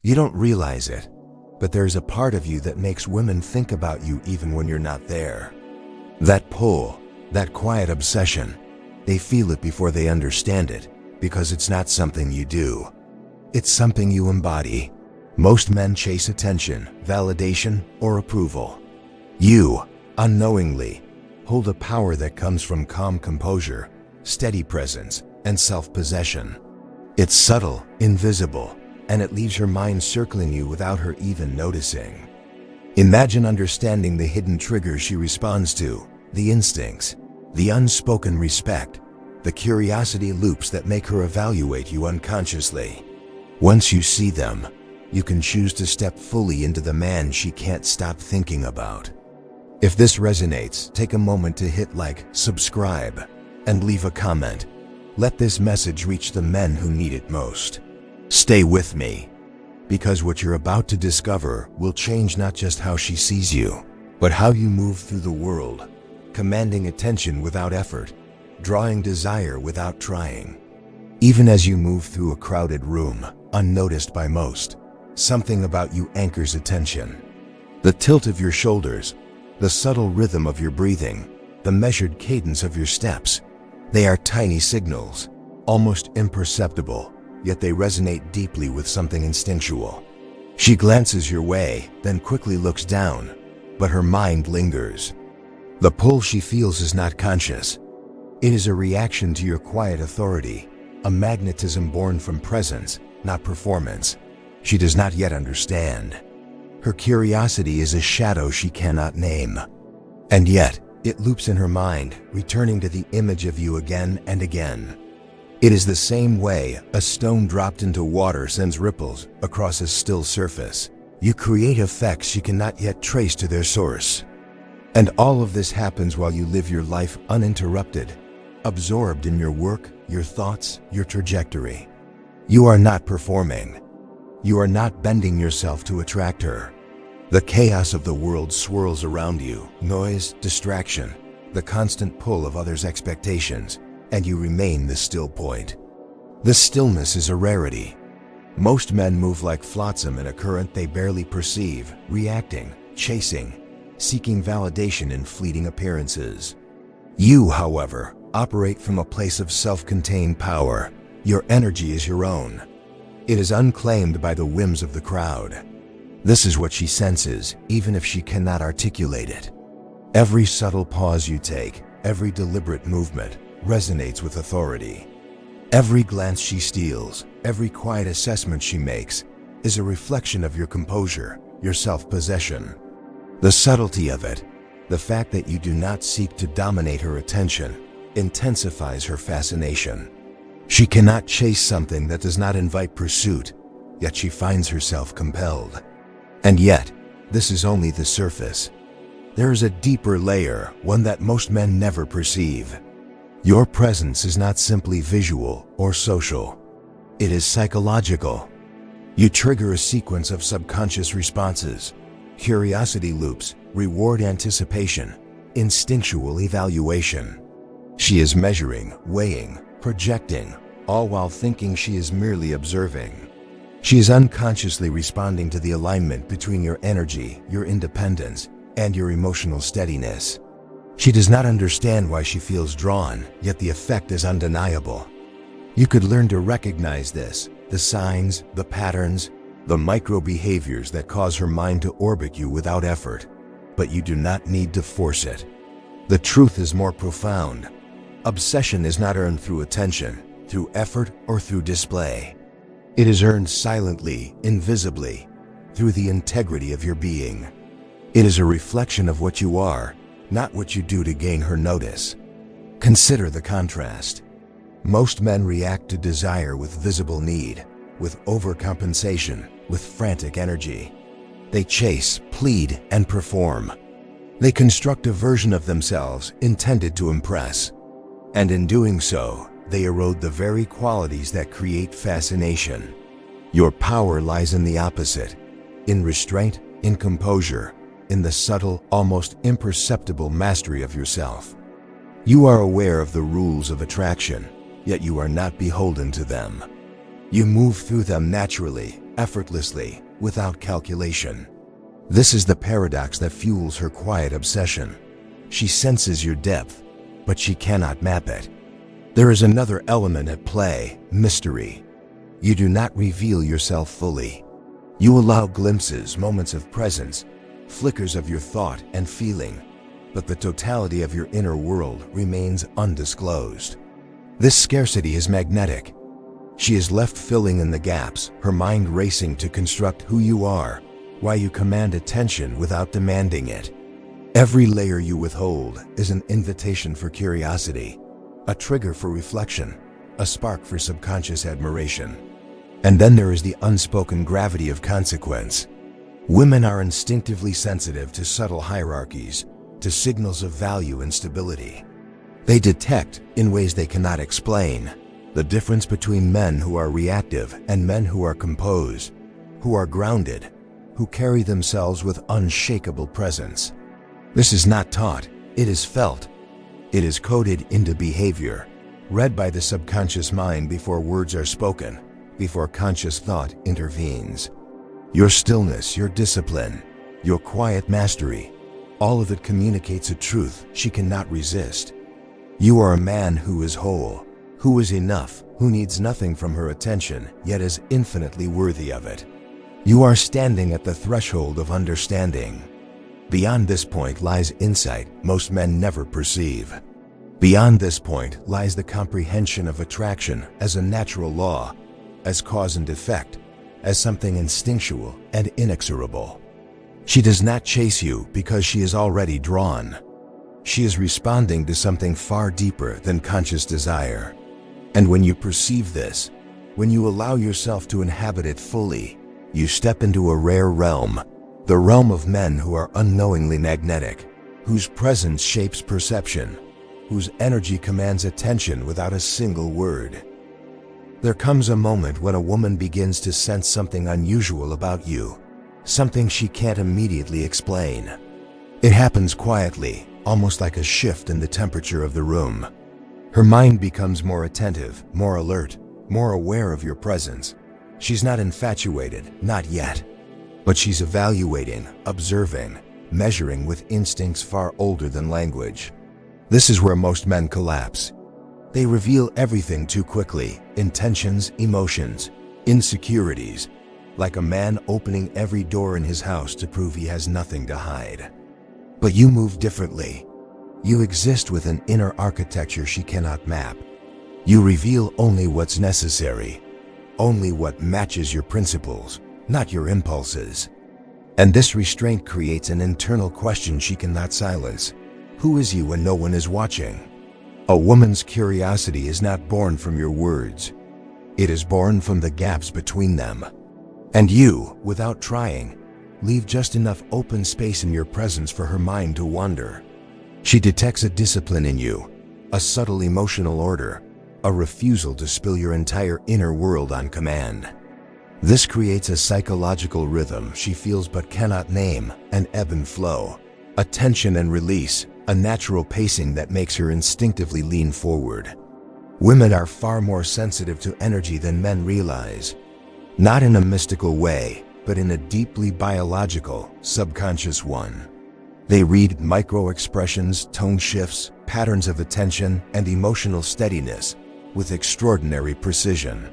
You don't realize it, but there's a part of you that makes women think about you even when you're not there. That pull, that quiet obsession, they feel it before they understand it, because it's not something you do. It's something you embody. Most men chase attention, validation, or approval. You, unknowingly, hold a power that comes from calm composure, steady presence, and self-possession. It's subtle, invisible, and it leaves her mind circling you without her even noticing. Imagine understanding the hidden triggers she responds to, the instincts, the unspoken respect, the curiosity loops that make her evaluate you unconsciously. Once you see them, you can choose to step fully into the man she can't stop thinking about. If this resonates, take a moment to hit like, subscribe, and leave a comment. Let this message reach the men who need it most. Stay with me, because what you're about to discover will change not just how she sees you, but how you move through the world, commanding attention without effort, drawing desire without trying. Even as you move through a crowded room, unnoticed by most, something about you anchors attention. The tilt of your shoulders, the subtle rhythm of your breathing, the measured cadence of your steps, they are tiny signals, almost imperceptible, yet they resonate deeply with something instinctual. She glances your way, then quickly looks down, but her mind lingers. The pull she feels is not conscious. It is a reaction to your quiet authority, a magnetism born from presence, not performance. She does not yet understand. Her curiosity is a shadow she cannot name. And yet, it loops in her mind, returning to the image of you again and again. It is the same way a stone dropped into water sends ripples across a still surface. You create effects she cannot yet trace to their source. And all of this happens while you live your life uninterrupted, absorbed in your work, your thoughts, your trajectory. You are not performing. You are not bending yourself to attract her. The chaos of the world swirls around you, noise, distraction, the constant pull of others' expectations, and you remain the still point. The stillness is a rarity. Most men move like flotsam in a current they barely perceive, reacting, chasing, seeking validation in fleeting appearances. You, however, operate from a place of self-contained power. Your energy is your own. It is unclaimed by the whims of the crowd. This is what she senses, even if she cannot articulate it. Every subtle pause you take, every deliberate movement, resonates with authority. Every glance she steals, every quiet assessment she makes, is a reflection of your composure, your self-possession. The subtlety of it, the fact that you do not seek to dominate her attention, intensifies her fascination. She cannot chase something that does not invite pursuit, yet she finds herself compelled. And yet, this is only the surface. There is a deeper layer, one that most men never perceive. Your presence is not simply visual or social. It is psychological. You trigger a sequence of subconscious responses, curiosity loops, reward anticipation, instinctual evaluation. She is measuring, weighing, projecting, all while thinking she is merely observing. She is unconsciously responding to the alignment between your energy, your independence, and your emotional steadiness. She does not understand why she feels drawn, yet the effect is undeniable. You could learn to recognize this, the signs, the patterns, the micro-behaviors that cause her mind to orbit you without effort, but you do not need to force it. The truth is more profound. Obsession is not earned through attention, through effort, or through display. It is earned silently, invisibly, through the integrity of your being. It is a reflection of what you are, not what you do to gain her notice. Consider the contrast. Most men react to desire with visible need, with overcompensation, with frantic energy. They chase, plead, and perform. They construct a version of themselves intended to impress. And in doing so, they erode the very qualities that create fascination. Your power lies in the opposite, in restraint, in composure, in the subtle, almost imperceptible mastery of yourself. You are aware of the rules of attraction, yet you are not beholden to them. You move through them naturally, effortlessly, without calculation. This is the paradox that fuels her quiet obsession. She senses your depth, but she cannot map it. There is another element at play: mystery. You do not reveal yourself fully. You allow glimpses, moments of presence, flickers of your thought and feeling, but the totality of your inner world remains undisclosed. This scarcity is magnetic. She is left filling in the gaps, her mind racing to construct who you are, why you command attention without demanding it. Every layer you withhold is an invitation for curiosity, a trigger for reflection, a spark for subconscious admiration. And then there is the unspoken gravity of consequence. Women are instinctively sensitive to subtle hierarchies, to signals of value and stability. They detect, in ways they cannot explain, the difference between men who are reactive and men who are composed, who are grounded, who carry themselves with unshakable presence. This is not taught, it is felt. It is coded into behavior, read by the subconscious mind before words are spoken, before conscious thought intervenes. Your stillness, your discipline, your quiet mastery, all of it communicates a truth she cannot resist. You are a man who is whole, who is enough, who needs nothing from her attention, yet is infinitely worthy of it. You are standing at the threshold of understanding. Beyond this point lies insight most men never perceive. Beyond this point lies the comprehension of attraction as a natural law, as cause and effect, as something instinctual and inexorable. She does not chase you because she is already drawn. She is responding to something far deeper than conscious desire. And when you perceive this, when you allow yourself to inhabit it fully, you step into a rare realm, the realm of men who are unknowingly magnetic, whose presence shapes perception, whose energy commands attention without a single word. There comes a moment when a woman begins to sense something unusual about you, something she can't immediately explain. It happens quietly, almost like a shift in the temperature of the room. Her mind becomes more attentive, more alert, more aware of your presence. She's not infatuated, not yet. But she's evaluating, observing, measuring with instincts far older than language. This is where most men collapse. They reveal everything too quickly: intentions, emotions, insecurities, like a man opening every door in his house to prove he has nothing to hide. But you move differently. You exist with an inner architecture she cannot map. You reveal only what's necessary, only what matches your principles, not your impulses. And this restraint creates an internal question she cannot silence. Who is you when no one is watching? A woman's curiosity is not born from your words. It is born from the gaps between them. And you, without trying, leave just enough open space in your presence for her mind to wander. She detects a discipline in you, a subtle emotional order, a refusal to spill your entire inner world on command. This creates a psychological rhythm she feels but cannot name, an ebb and flow, a tension and release, a natural pacing that makes her instinctively lean forward. Women are far more sensitive to energy than men realize. Not in a mystical way, but in a deeply biological, subconscious one. They read micro-expressions, tone shifts, patterns of attention, and emotional steadiness with extraordinary precision.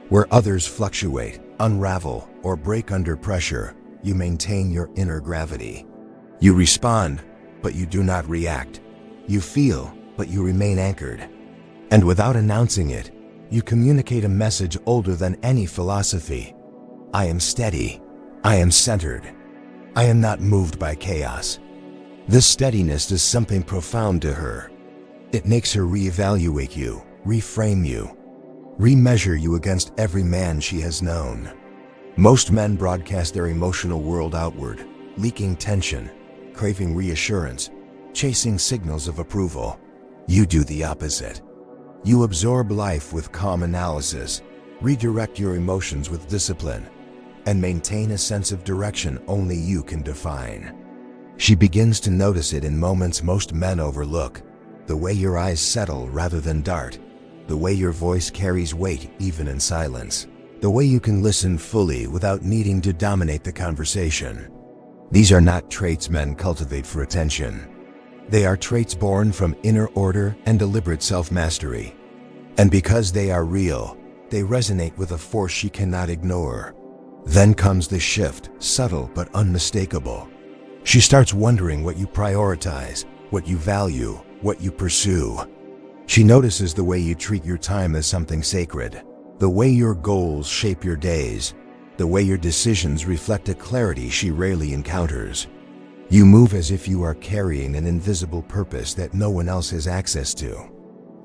Where others fluctuate, unravel, or break under pressure, you maintain your inner gravity. You respond, but you do not react. You feel, but you remain anchored. And without announcing it, you communicate a message older than any philosophy. I am steady. I am centered. I am not moved by chaos. This steadiness does something profound to her. It makes her reevaluate you, reframe you, remeasure you against every man she has known. Most men broadcast their emotional world outward, leaking tension, craving reassurance, chasing signals of approval. You do the opposite. You absorb life with calm analysis, redirect your emotions with discipline, and maintain a sense of direction only you can define. She begins to notice it in moments most men overlook: the way your eyes settle rather than dart, the way your voice carries weight even in silence, The way you can listen fully without needing to dominate the conversation. These are not traits men cultivate for attention. They are traits born from inner order and deliberate self-mastery. And because they are real, they resonate with a force she cannot ignore. Then comes the shift, subtle but unmistakable. She starts wondering what you prioritize, what you value, what you pursue. She notices the way you treat your time as something sacred, the way your goals shape your days, the way your decisions reflect a clarity she rarely encounters. You move as if you are carrying an invisible purpose that no one else has access to.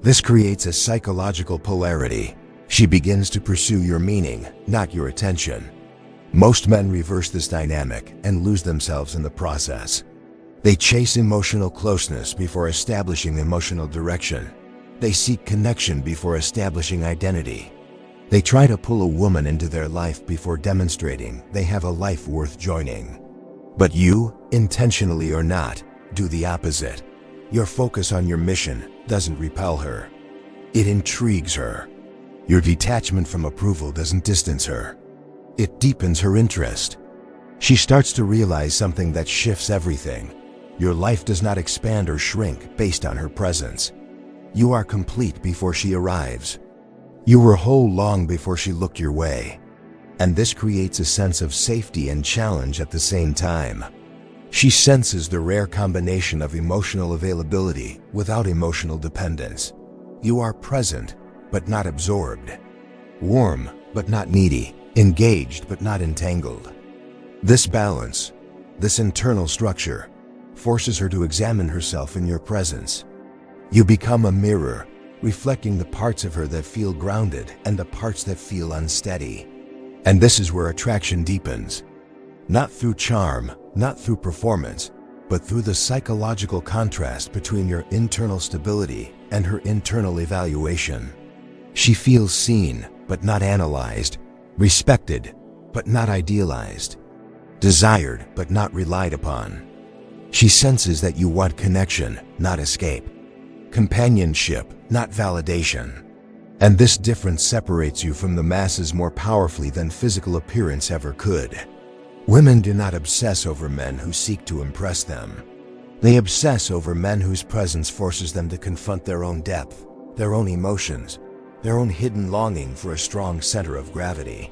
This creates a psychological polarity. She begins to pursue your meaning, not your attention. Most men reverse this dynamic and lose themselves in the process. They chase emotional closeness before establishing emotional direction. They seek connection before establishing identity. They try to pull a woman into their life before demonstrating they have a life worth joining. But you, intentionally or not, do the opposite. Your focus on your mission doesn't repel her. It intrigues her. Your detachment from approval doesn't distance her. It deepens her interest. She starts to realize something that shifts everything. Your life does not expand or shrink based on her presence. You are complete before she arrives. You were whole long before she looked your way. And this creates a sense of safety and challenge at the same time. She senses the rare combination of emotional availability without emotional dependence. You are present, but not absorbed. Warm, but not needy. Engaged, but not entangled. This balance, this internal structure, forces her to examine herself in your presence. You become a mirror, reflecting the parts of her that feel grounded and the parts that feel unsteady. And this is where attraction deepens. Not through charm, not through performance, but through the psychological contrast between your internal stability and her internal evaluation. She feels seen, but not analyzed, respected, but not idealized, desired, but not relied upon. She senses that you want connection, not escape, companionship, not validation. And this difference separates you from the masses more powerfully than physical appearance ever could. Women do not obsess over men who seek to impress them. They obsess over men whose presence forces them to confront their own depth, their own emotions, their own hidden longing for a strong center of gravity.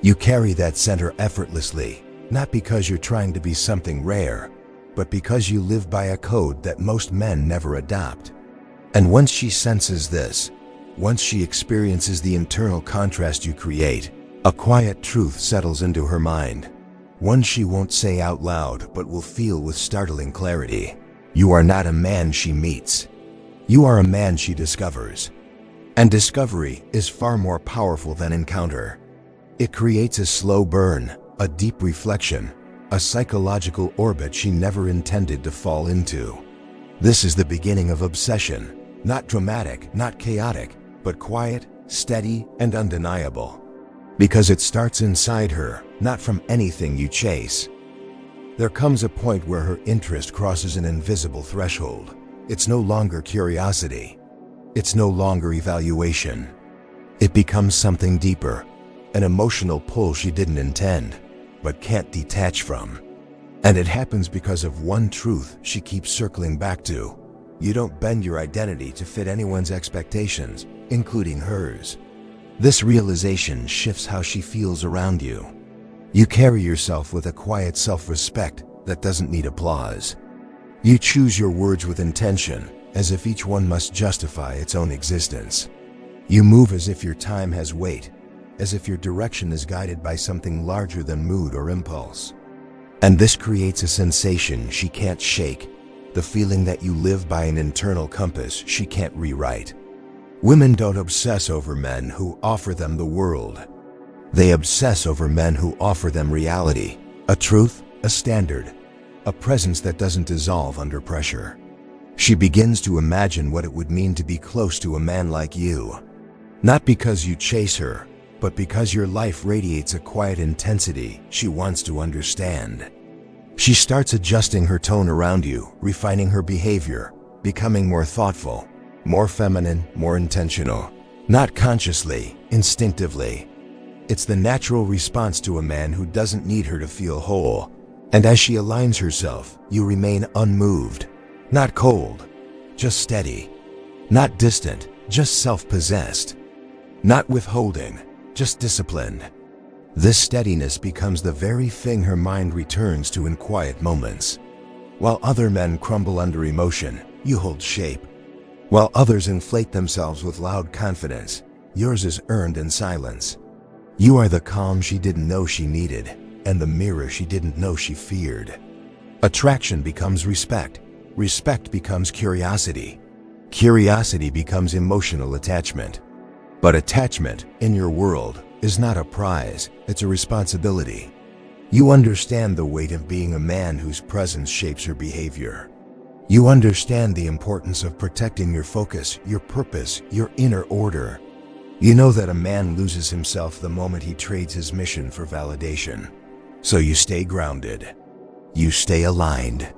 You carry that center effortlessly, not because you're trying to be something rare, but because you live by a code that most men never adopt. And once she senses this, once she experiences the internal contrast you create, a quiet truth settles into her mind. One she won't say out loud, but will feel with startling clarity. You are not a man she meets. You are a man she discovers. And discovery is far more powerful than encounter. It creates a slow burn, a deep reflection, a psychological orbit she never intended to fall into. This is the beginning of obsession, not dramatic, not chaotic, but quiet, steady, and undeniable. Because it starts inside her, not from anything you chase. There comes a point where her interest crosses an invisible threshold. It's no longer curiosity. It's no longer evaluation. It becomes something deeper, an emotional pull she didn't intend, but can't detach from. And it happens because of one truth she keeps circling back to. You don't bend your identity to fit anyone's expectations, including hers. This realization shifts how she feels around you. You carry yourself with a quiet self-respect that doesn't need applause. You choose your words with intention, as if each one must justify its own existence. You move as if your time has weight, as if your direction is guided by something larger than mood or impulse. And this creates a sensation she can't shake, the feeling that you live by an internal compass she can't rewrite. Women don't obsess over men who offer them the world. They obsess over men who offer them reality, a truth, a standard, a presence that doesn't dissolve under pressure. She begins to imagine what it would mean to be close to a man like you. Not because you chase her, but because your life radiates a quiet intensity she wants to understand. She starts adjusting her tone around you, refining her behavior, becoming more thoughtful, more feminine, more intentional. Not consciously, instinctively. It's the natural response to a man who doesn't need her to feel whole. And as she aligns herself, you remain unmoved. Not cold, just steady. Not distant, just self-possessed. Not withholding, just disciplined. This steadiness becomes the very thing her mind returns to in quiet moments. While other men crumble under emotion, you hold shape. While others inflate themselves with loud confidence, yours is earned in silence. You are the calm she didn't know she needed, and the mirror she didn't know she feared. Attraction becomes respect. Respect becomes curiosity. Curiosity becomes emotional attachment. But attachment, in your world, is not a prize, it's a responsibility. You understand the weight of being a man whose presence shapes her behavior. You understand the importance of protecting your focus, your purpose, your inner order. You know that a man loses himself the moment he trades his mission for validation. So you stay grounded. You stay aligned.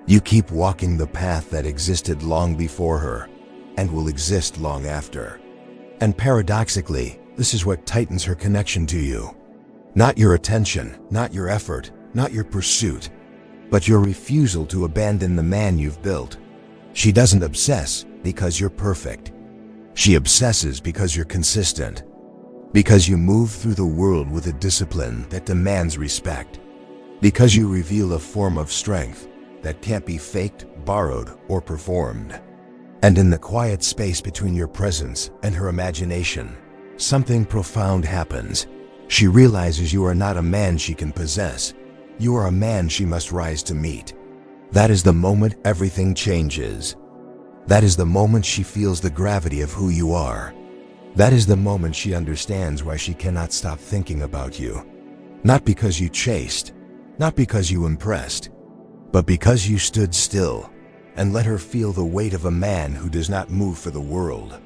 You keep walking the path that existed long before her, and will exist long after. And paradoxically, this is what tightens her connection to you. Not your attention, not your effort, not your pursuit, but your refusal to abandon the man you've built. She doesn't obsess because you're perfect. She obsesses because you're consistent. Because you move through the world with a discipline that demands respect. Because you reveal a form of strength that can't be faked, borrowed, or performed. And in the quiet space between your presence and her imagination, something profound happens. She realizes you are not a man she can possess. You are a man she must rise to meet. That is the moment everything changes. That is the moment she feels the gravity of who you are. That is the moment she understands why she cannot stop thinking about you. Not because you chased, not because you impressed, but because you stood still and let her feel the weight of a man who does not move for the world,